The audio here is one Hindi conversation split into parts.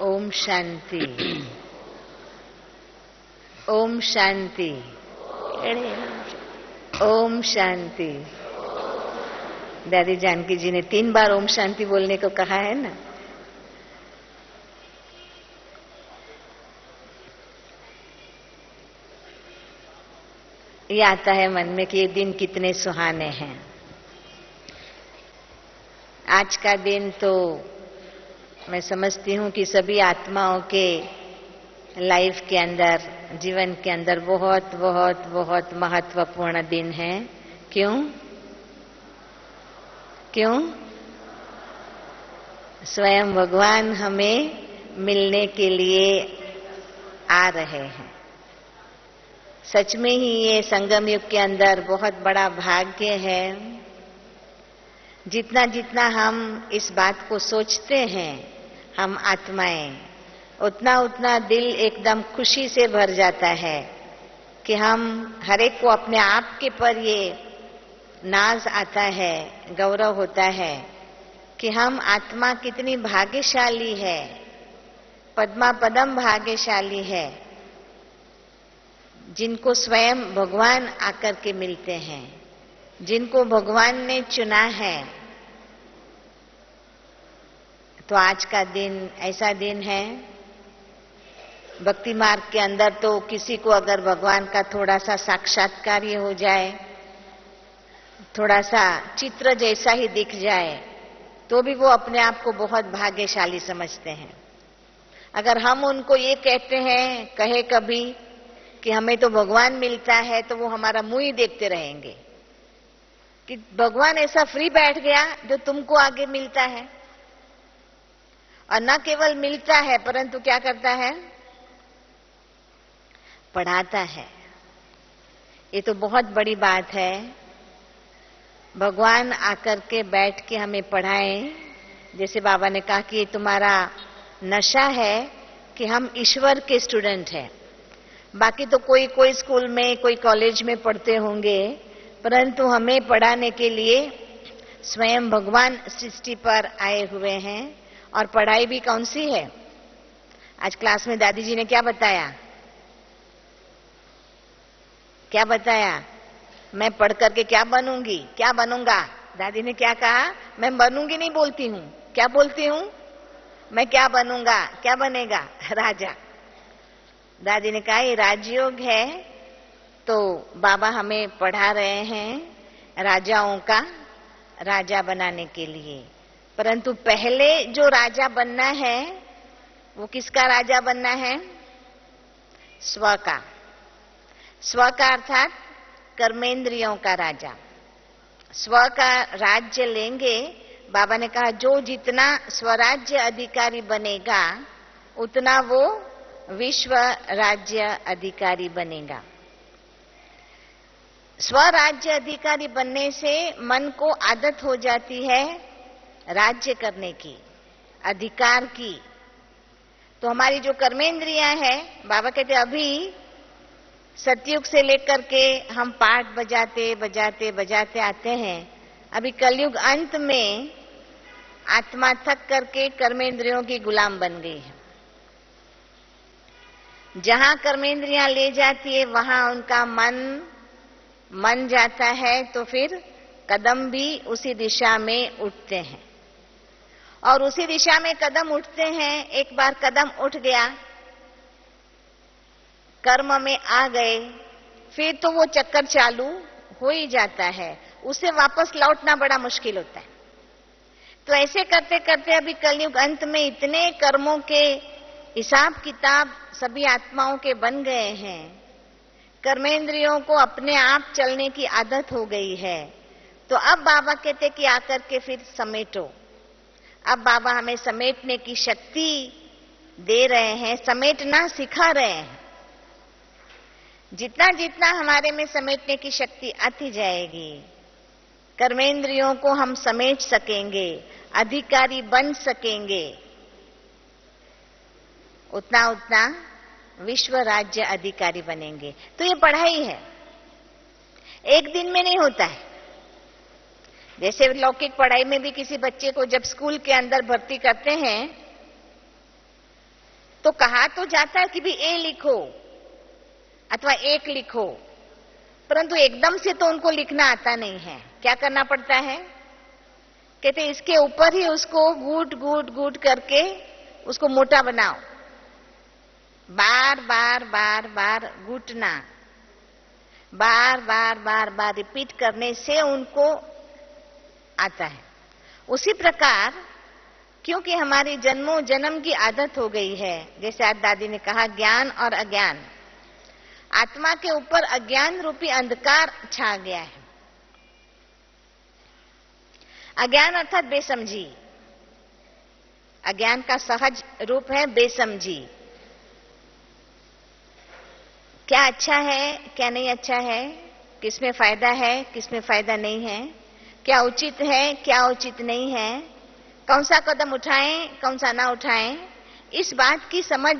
ओम शांति। ओम शांति। ओम शांति। दादी जानकी जी ने 3 बार ओम शांति बोलने को कहा है ना। ये आता है मन में कि ये दिन कितने सुहाने हैं। आज का दिन तो मैं समझती हूँ कि सभी आत्माओं के लाइफ के अंदर, जीवन के अंदर बहुत बहुत बहुत महत्वपूर्ण दिन है। क्यों? क्यों? स्वयं भगवान हमें मिलने के लिए आ रहे हैं। सच में ही ये संगम युग के अंदर बहुत बड़ा भाग्य है। जितना जितना हम इस बात को सोचते हैं, हम आत्माएं, उतना उतना दिल एकदम खुशी से भर जाता है कि हम हर एक को अपने आप के पर ये नाज आता है, गौरव होता है कि हम आत्मा कितनी भाग्यशाली है, पद्मा पदम भाग्यशाली है, जिनको स्वयं भगवान आकर के मिलते हैं, जिनको भगवान ने चुना है। तो आज का दिन ऐसा दिन है। भक्ति मार्ग के अंदर तो किसी को अगर भगवान का थोड़ा सा साक्षात्कार ये हो जाए, थोड़ा सा चित्र जैसा ही दिख जाए, तो भी वो अपने आप को बहुत भाग्यशाली समझते हैं। अगर हम उनको ये कहते हैं, कहे कभी कि हमें तो भगवान मिलता है, तो वो हमारा मुंह ही देखते रहेंगे कि भगवान ऐसा फ्री बैठ गया जो तुमको आगे मिलता है। और न केवल मिलता है परंतु क्या करता है? पढ़ाता है। ये तो बहुत बड़ी बात है। भगवान आकर के बैठ के हमें पढ़ाएं। जैसे बाबा ने कहा कि ये तुम्हारा नशा है कि हम ईश्वर के स्टूडेंट हैं। बाकी तो कोई स्कूल में, कोई कॉलेज में पढ़ते होंगे, परंतु हमें पढ़ाने के लिए स्वयं भगवान सृष्टि पर आए हुए हैं। और पढ़ाई भी कौन सी है? आज क्लास में दादी जी ने क्या बताया? क्या बताया? मैं पढ़ करके क्या बनूंगी, क्या बनूंगा? दादी ने क्या कहा? मैं बनूंगी नहीं बोलती हूँ। क्या बोलती हूँ? मैं क्या बनूंगा? क्या बनेगा? राजा। दादी ने कहा ये राजयोग है। तो बाबा हमें पढ़ा रहे हैं राजाओं का राजा बनाने के लिए। परंतु पहले जो राजा बनना है, वो किसका राजा बनना है? स्व का। स्व का अर्थात कर्मेंद्रियों का राजा। स्व का राज्य लेंगे। बाबा ने कहा जो जितना स्वराज्य अधिकारी बनेगा, उतना वो विश्व राज्य अधिकारी बनेगा। स्वराज्य अधिकारी बनने से मन को आदत हो जाती है राज्य करने की, अधिकार की। तो हमारी जो कर्मेंद्रियां हैं, बाबा कहते अभी सतयुग से लेकर के हम पाठ बजाते बजाते बजाते आते हैं। अभी कलयुग अंत में आत्मा थक करके कर्मेंद्रियों की गुलाम बन गई है। जहां कर्मेंद्रियां ले जाती है वहां उनका मन जाता है, तो फिर कदम भी उसी दिशा में उठते हैं। और उसी दिशा में कदम उठते हैं। एक बार कदम उठ गया, कर्म में आ गए, फिर तो वो चक्कर चालू हो ही जाता है। उसे वापस लौटना बड़ा मुश्किल होता है। तो ऐसे करते करते अभी कलयुग अंत में इतने कर्मों के हिसाब किताब सभी आत्माओं के बन गए हैं। कर्मेंद्रियों को अपने आप चलने की आदत हो गई है। तो अब बाबा कहते कि आकर के फिर समेटो। अब बाबा हमें समेटने की शक्ति दे रहे हैं, समेटना सिखा रहे हैं। जितना जितना हमारे में समेटने की शक्ति आती जाएगी, कर्मेंद्रियों को हम समेट सकेंगे, अधिकारी बन सकेंगे, उतना उतना विश्व राज्य अधिकारी बनेंगे। तो ये पढ़ाई है, एक दिन में नहीं होता है। जैसे लौकिक पढ़ाई में भी किसी बच्चे को जब स्कूल के अंदर भर्ती करते हैं, तो कहा तो जाता है कि भी ए लिखो अथवा एक लिखो, परंतु एकदम से तो उनको लिखना आता नहीं है। क्या करना पड़ता है? कहते इसके ऊपर ही उसको गूट गूट गूट करके उसको मोटा बनाओ, बार बार बार बार घुटना, बार बार बार बार रिपीट करने से उनको आता है। उसी प्रकार क्योंकि हमारी जन्मों जन्म की आदत हो गई है, जैसे आज दादी ने कहा ज्ञान और अज्ञान, आत्मा के ऊपर अज्ञान रूपी अंधकार छा गया है। अज्ञान अर्थात बेसमझी, अज्ञान का सहज रूप है बेसमझी। क्या अच्छा है क्या नहीं अच्छा है, किसमें फायदा है किसमें फायदा नहीं है, क्या उचित है क्या उचित नहीं है, कौन सा कदम उठाएं कौन सा ना उठाएं, इस बात की समझ,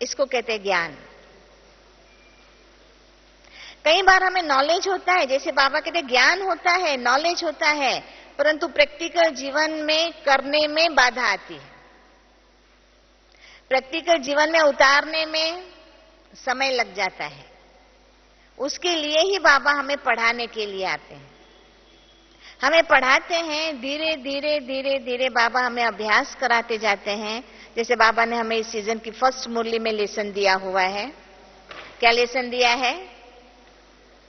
इसको कहते हैं ज्ञान। कई बार हमें नॉलेज होता है, जैसे बाबा कहते हैं ज्ञान होता है नॉलेज होता है, परंतु प्रैक्टिकल जीवन में करने में बाधा आती है, प्रैक्टिकल जीवन में उतारने में समय लग जाता है। उसके लिए ही बाबा हमें पढ़ाने के लिए आते हैं, हमें पढ़ाते हैं, धीरे धीरे धीरे धीरे बाबा हमें अभ्यास कराते जाते हैं। जैसे बाबा ने हमें इस सीजन की फर्स्ट मुरली में लेसन दिया हुआ है। क्या लेसन दिया है?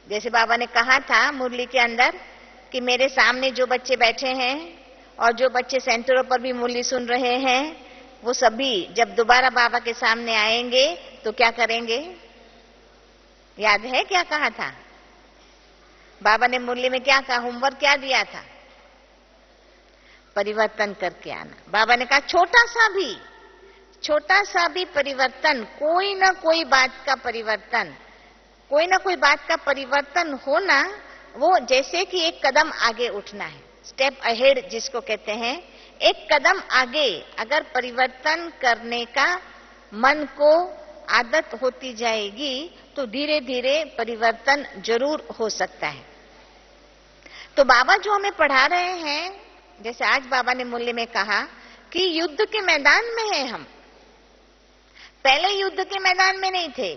जैसे बाबा ने कहा था मुरली के अंदर कि मेरे सामने जो बच्चे बैठे हैं और जो बच्चे सेंटरों पर भी मुरली सुन रहे हैं, वो सभी जब दोबारा बाबा के सामने आएंगे तो क्या करेंगे? याद है क्या कहा था बाबा ने मुरली में? क्या कहा? होमवर्क क्या दिया था? परिवर्तन करके आना। बाबा ने कहा छोटा सा भी परिवर्तन, कोई ना कोई बात का परिवर्तन, कोई ना कोई बात का परिवर्तन होना, वो जैसे कि एक कदम आगे उठना है, स्टेप अहेड जिसको कहते हैं, एक कदम आगे। अगर परिवर्तन करने का मन को आदत होती जाएगी तो धीरे धीरे परिवर्तन जरूर हो सकता है। तो बाबा जो हमें पढ़ा रहे हैं, जैसे आज बाबा ने मूल्य में कहा कि युद्ध के मैदान में हैं हम, पहले युद्ध के मैदान में नहीं थे।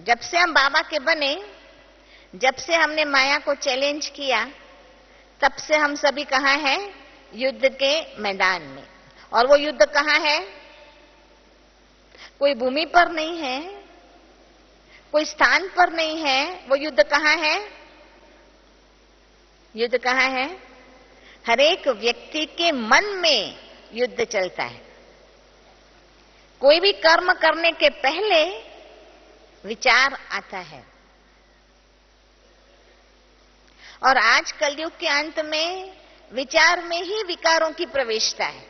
जब से हम बाबा के बने, जब से हमने माया को चैलेंज किया, तब से हम सभी कहाँ हैं? युद्ध के मैदान में। और वो युद्ध कहाँ है? कोई भूमि पर नहीं है, कोई स्थान पर नहीं है। वो युद्ध कहाँ है? युद्ध कहाँ है? हर एक व्यक्ति के मन में युद्ध चलता है। कोई भी कर्म करने के पहले विचार आता है, और आज कलयुग के अंत में विचार में ही विकारों की प्रवेशता है।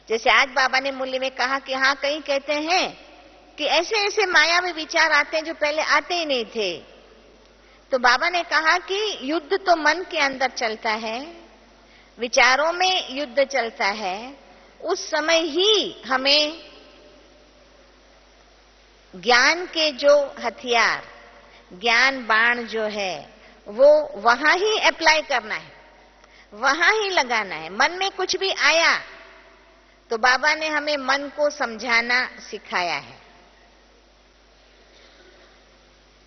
जैसे आज बाबा ने मूल्य में कहा कि हाँ, कहीं कहते हैं कि ऐसे ऐसे मायावी विचार आते हैं जो पहले आते ही नहीं थे। तो बाबा ने कहा कि युद्ध तो मन के अंदर चलता है, विचारों में युद्ध चलता है। उस समय ही हमें ज्ञान के जो हथियार, ज्ञान बाण जो है, वो वहां ही अप्लाई करना है, वहां ही लगाना है। मन में कुछ भी आया तो बाबा ने हमें मन को समझाना सिखाया है।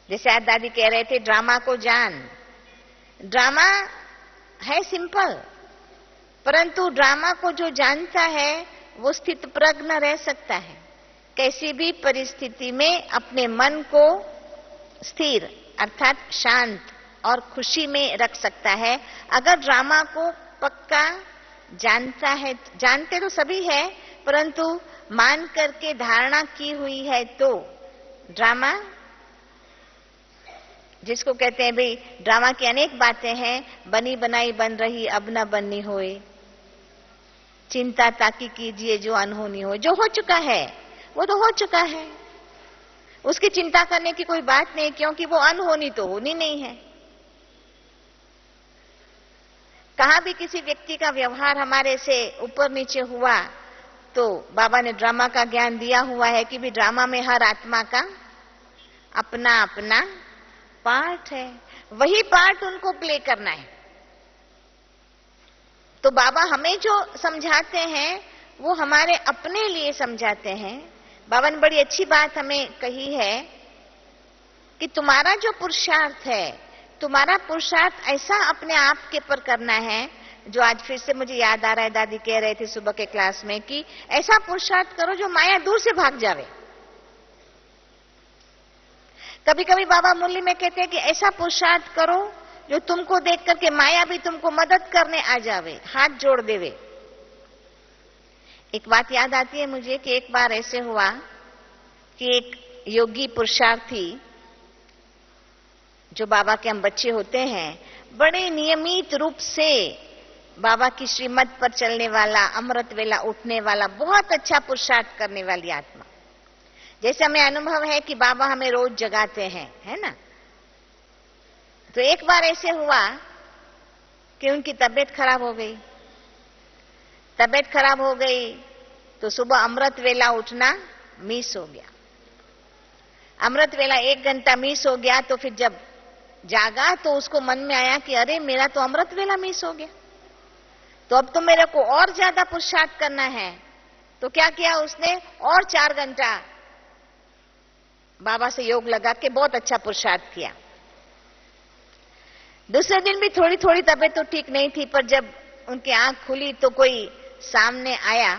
जैसे आज दादी कह रहे थे, ड्रामा को जान। ड्रामा है सिंपल, परंतु ड्रामा को जो जानता है वो स्थित प्रज्ञ रह सकता है, कैसी भी परिस्थिति में अपने मन को स्थिर अर्थात शांत और खुशी में रख सकता है। अगर ड्रामा को पक्का जानता है, जानते तो सभी है, परंतु मान करके धारणा की हुई है, तो ड्रामा जिसको कहते हैं भाई, ड्रामा की अनेक बातें हैं, बनी बनाई बन रही अब न बननी होए, चिंता ताकि कीजिए जो अनहोनी हो। जो हो चुका है वो तो हो चुका है, उसकी चिंता करने की कोई बात नहीं, क्योंकि वो अनहोनी तो होनी नहीं है। कहाँ भी किसी व्यक्ति का व्यवहार हमारे से ऊपर नीचे हुआ तो बाबा ने ड्रामा का ज्ञान दिया हुआ है कि भी ड्रामा में हर आत्मा का अपना अपना पार्ट है, वही पार्ट उनको प्ले करना है। तो बाबा हमें जो समझाते हैं वो हमारे अपने लिए समझाते हैं। बाबा ने बड़ी अच्छी बात हमें कही है कि तुम्हारा जो पुरुषार्थ है, तुम्हारा पुरुषार्थ ऐसा अपने आप के पर करना है, जो आज फिर से मुझे याद आ रहा है, दादी कह रहे थे सुबह के क्लास में कि ऐसा पुरुषार्थ करो जो माया दूर से भाग जावे। कभी कभी बाबा मुरली में कहते हैं कि ऐसा पुरुषार्थ करो जो तुमको देख करके माया भी तुमको मदद करने आ जावे, हाथ जोड़ देवे। एक बात याद आती है मुझे कि एक बार ऐसे हुआ कि एक योगी पुरुषार्थी, जो बाबा के हम बच्चे होते हैं, बड़े नियमित रूप से बाबा की श्रीमत पर चलने वाला, अमृत वेला उठने वाला, बहुत अच्छा पुरुषार्थ करने वाली आत्मा। जैसे हमें अनुभव है कि बाबा हमें रोज जगाते हैं, है ना। तो एक बार ऐसे हुआ कि उनकी तबीयत खराब हो गई। तबीयत खराब हो गई तो सुबह अमृत वेला उठना मिस हो गया। अमृत वेला 1 घंटा मिस हो गया। तो फिर जब जागा तो उसको मन में आया कि अरे मेरा तो अमृत वेला मिस हो गया, तो अब तो मेरे को और ज्यादा पुरुषार्थ करना है। तो क्या किया उसने, और 4 घंटा बाबा से योग लगा के बहुत अच्छा पुरुषार्थ किया। दूसरे दिन भी थोड़ी थोड़ी तबीयत तो ठीक नहीं थी, पर जब उनकी आंख खुली तो कोई सामने आया,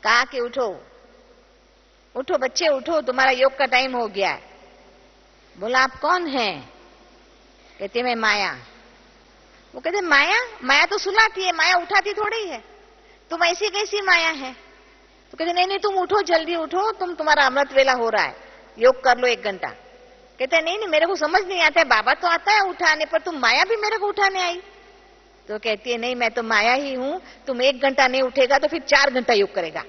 कहा कि उठो उठो बच्चे उठो, तुम्हारा योग का टाइम हो गया है। बोला आप कौन हैं? कहते मैं माया। वो कहते माया? माया तो सुलाती है, माया उठाती थोड़ी है, तुम ऐसी कैसी माया है? तो कहते नहीं नहीं तुम उठो, जल्दी उठो, तुम्हारा अमृत वेला हो रहा है, योग कर लो 1 घंटा। कहते नहीं नहीं मेरे को समझ नहीं आता है, बाबा तो आता है उठाने, पर तुम माया भी मेरे को उठाने आई। तो कहती है नहीं मैं तो माया ही हूं, तुम 1 घंटा नहीं उठेगा तो फिर 4 घंटा योग करेगा।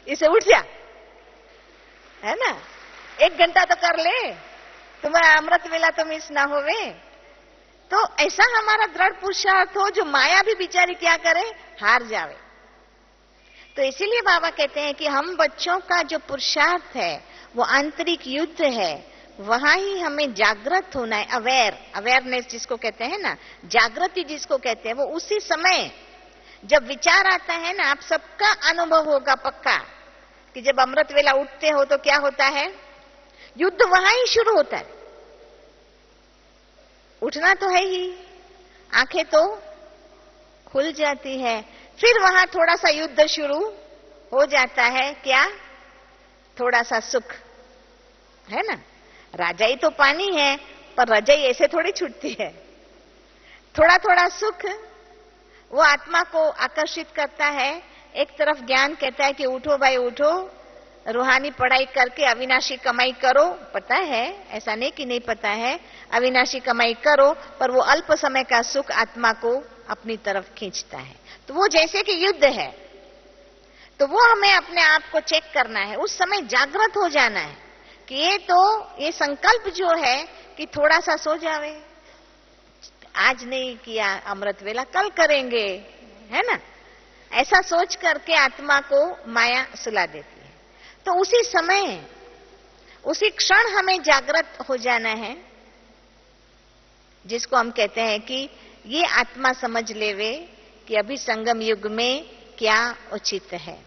इसे उठ जा, है ना, 1 घंटा तो कर ले, तुम्हारा अमृत वेला तो मिस ना होवे। तो ऐसा हमारा दृढ़ पुरुषार्थ हो जो माया भी बेचारी क्या करे, हार जावे। तो इसीलिए बाबा कहते हैं कि हम बच्चों का जो पुरुषार्थ है वो आंतरिक युद्ध है, वहां ही हमें जागृत होना है। अवेयरनेस जिसको कहते हैं ना, जागृति जिसको कहते हैं, वो उसी समय जब विचार आता है ना, आप सबका अनुभव होगा पक्का कि जब अमृत वेला उठते हो तो क्या होता है, युद्ध वहां ही शुरू होता है। उठना तो है ही, आंखें तो खुल जाती है, फिर वहां थोड़ा सा युद्ध शुरू हो जाता है। क्या? थोड़ा सा सुख, है ना। राजाई तो पानी है, पर रजाई ऐसे थोड़ी छूटती है। थोड़ा थोड़ा सुख वो आत्मा को आकर्षित करता है। एक तरफ ज्ञान कहता है कि उठो भाई उठो, रूहानी पढ़ाई करके अविनाशी कमाई करो। पता है, ऐसा नहीं कि नहीं पता है, अविनाशी कमाई करो, पर वो अल्प समय का सुख आत्मा को अपनी तरफ खींचता है। तो वो जैसे कि युद्ध है, तो वो हमें अपने आप को चेक करना है, उस समय जागृत हो जाना है कि ये संकल्प जो है कि थोड़ा सा सो जावे, आज नहीं किया अमृत वेला, कल करेंगे, है ना। ऐसा सोच करके आत्मा को माया सुला देती है। तो उसी समय, उसी क्षण हमें जागृत हो जाना है, जिसको हम कहते हैं कि ये आत्मा समझ लेवे कि अभी संगम युग में क्या उचित है,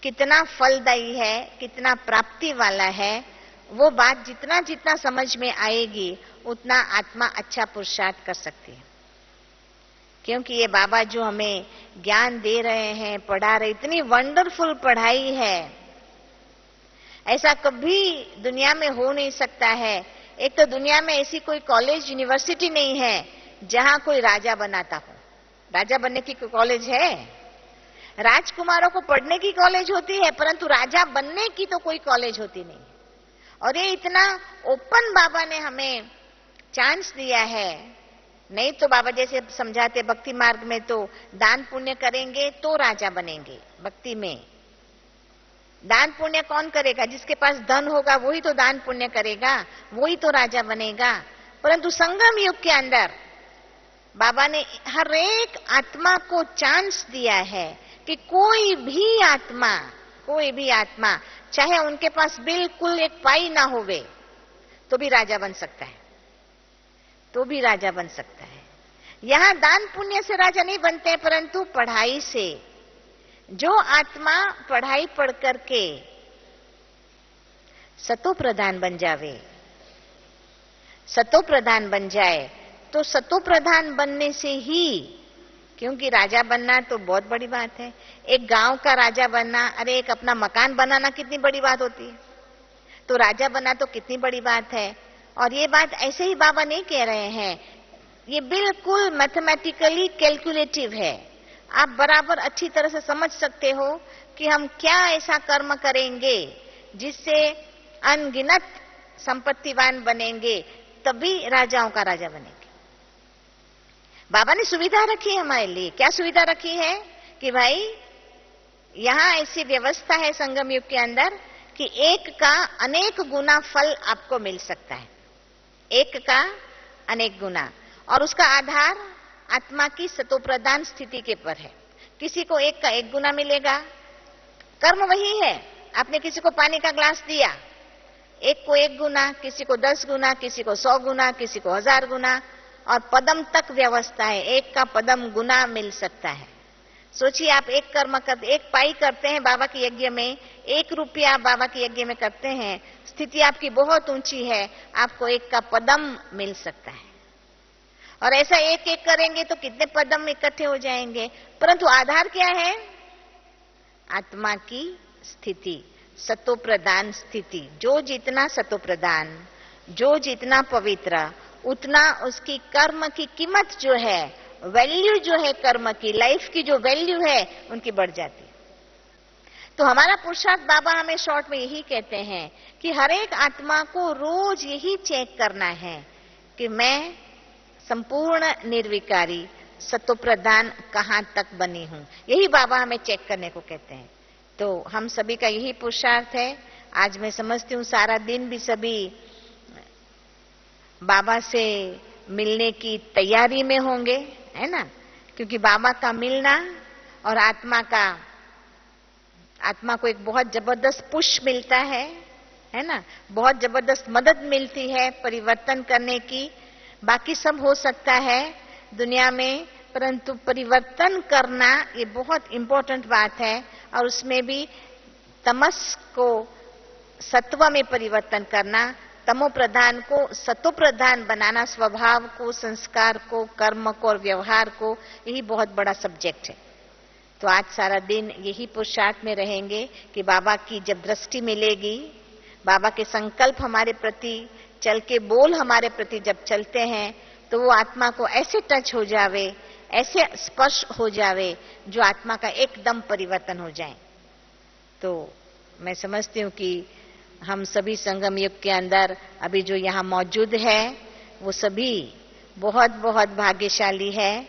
कितना फलदायी है, कितना प्राप्ति वाला है। वो बात जितना जितना समझ में आएगी उतना आत्मा अच्छा पुरुषार्थ कर सकती है। क्योंकि ये बाबा जो हमें ज्ञान दे रहे हैं, पढ़ा रहे, इतनी वंडरफुल पढ़ाई है, ऐसा कभी दुनिया में हो नहीं सकता है। एक तो दुनिया में ऐसी कोई कॉलेज यूनिवर्सिटी नहीं है जहां कोई राजा बनाता हो। राजा बनने की कोई कॉलेज है? राजकुमारों को पढ़ने की कॉलेज होती है, परंतु राजा बनने की तो कोई कॉलेज होती नहीं। और ये इतना ओपन बाबा ने हमें चांस दिया है। नहीं तो बाबा जैसे समझाते भक्ति मार्ग में तो दान पुण्य करेंगे तो राजा बनेंगे। भक्ति में दान पुण्य कौन करेगा? जिसके पास धन होगा वही तो दान पुण्य करेगा, वही तो राजा बनेगा। परंतु संगम युग के अंदर बाबा ने हर एक आत्मा को चांस दिया है कि कोई भी आत्मा चाहे उनके पास बिल्कुल एक पाई ना होवे तो भी राजा बन सकता है, तो भी राजा बन सकता है। यहां दान पुण्य से राजा नहीं बनते, परंतु पढ़ाई से। जो आत्मा पढ़ाई पढ़ करके सतो प्रधान बन जावे, सतो प्रधान बन जाए, तो सतो प्रधान बनने से ही, क्योंकि राजा बनना तो बहुत बड़ी बात है। एक गांव का राजा बनना, अरे एक अपना मकान बनाना कितनी बड़ी बात होती है, तो राजा बनना तो कितनी बड़ी बात है। और ये बात ऐसे ही बाबा नहीं कह रहे हैं, ये बिल्कुल मैथमेटिकली कैलकुलेटिव है। आप बराबर अच्छी तरह से समझ सकते हो कि हम क्या ऐसा कर्म करेंगे जिससे अनगिनत संपत्तिवान बनेंगे, तभी राजाओं का राजा बनेंगे। बाबा ने सुविधा रखी है हमारे लिए। क्या सुविधा रखी है कि भाई यहां ऐसी व्यवस्था है संगम युग के अंदर कि एक का अनेक गुना फल आपको मिल सकता है, एक का अनेक गुना, और उसका आधार आत्मा की सतोप्रधान स्थिति के पर है। किसी को एक का एक गुना मिलेगा, कर्म वही है। आपने किसी को पानी का ग्लास दिया, एक को 1 गुना, किसी को 10 गुना, किसी को 100 गुना, किसी को 1000 गुना, और पदम तक व्यवस्था है, एक का पदम गुना मिल सकता है। सोचिए, आप एक कर्म करते, एक पाई करते हैं बाबा के यज्ञ में, 1 रुपया बाबा के यज्ञ में करते हैं, स्थिति आपकी बहुत ऊंची है, आपको एक का पदम मिल सकता है। और ऐसा एक एक करेंगे तो कितने पदम इकट्ठे हो जाएंगे। परंतु आधार क्या है? आत्मा की स्थिति, सतोप्रधान स्थिति। जो जितना सतोप्रधान, जो जितना पवित्र, उतना उसकी कर्म की कीमत जो है, वैल्यू जो है कर्म की, लाइफ की जो वैल्यू है, उनकी बढ़ जाती है। तो हमारा पुरुषार्थ बाबा हमें शॉर्ट में यही कहते हैं कि हर एक आत्मा को रोज यही चेक करना है कि मैं संपूर्ण निर्विकारी सतोप्रधान कहां तक बनी हूं। यही बाबा हमें चेक करने को कहते हैं। तो हम सभी का यही पुरुषार्थ है। आज मैं समझती हूँ सारा दिन भी सभी बाबा से मिलने की तैयारी में होंगे, है ना, क्योंकि बाबा का मिलना और आत्मा को एक बहुत जबरदस्त पुश मिलता है ना, बहुत जबरदस्त मदद मिलती है परिवर्तन करने की। बाकी सब हो सकता है दुनिया में, परंतु परिवर्तन करना ये बहुत इंपॉर्टेंट बात है। और उसमें भी तमस को सत्व में परिवर्तन करना, तमो प्रधान को सतो प्रधान बनाना, स्वभाव को, संस्कार को, कर्म को और व्यवहार को, यही बहुत बड़ा सब्जेक्ट है। तो आज सारा दिन यही पुरुषार्थ में रहेंगे कि बाबा की जब दृष्टि मिलेगी, बाबा के संकल्प हमारे प्रति चल के, बोल हमारे प्रति जब चलते हैं, तो वो आत्मा को ऐसे टच हो जावे, ऐसे स्पर्श हो जावे, जो आत्मा का एकदम परिवर्तन हो जाए। तो मैं समझती हूँ कि हम सभी संगम युग के अंदर अभी जो यहाँ मौजूद है, वो सभी बहुत बहुत भाग्यशाली है।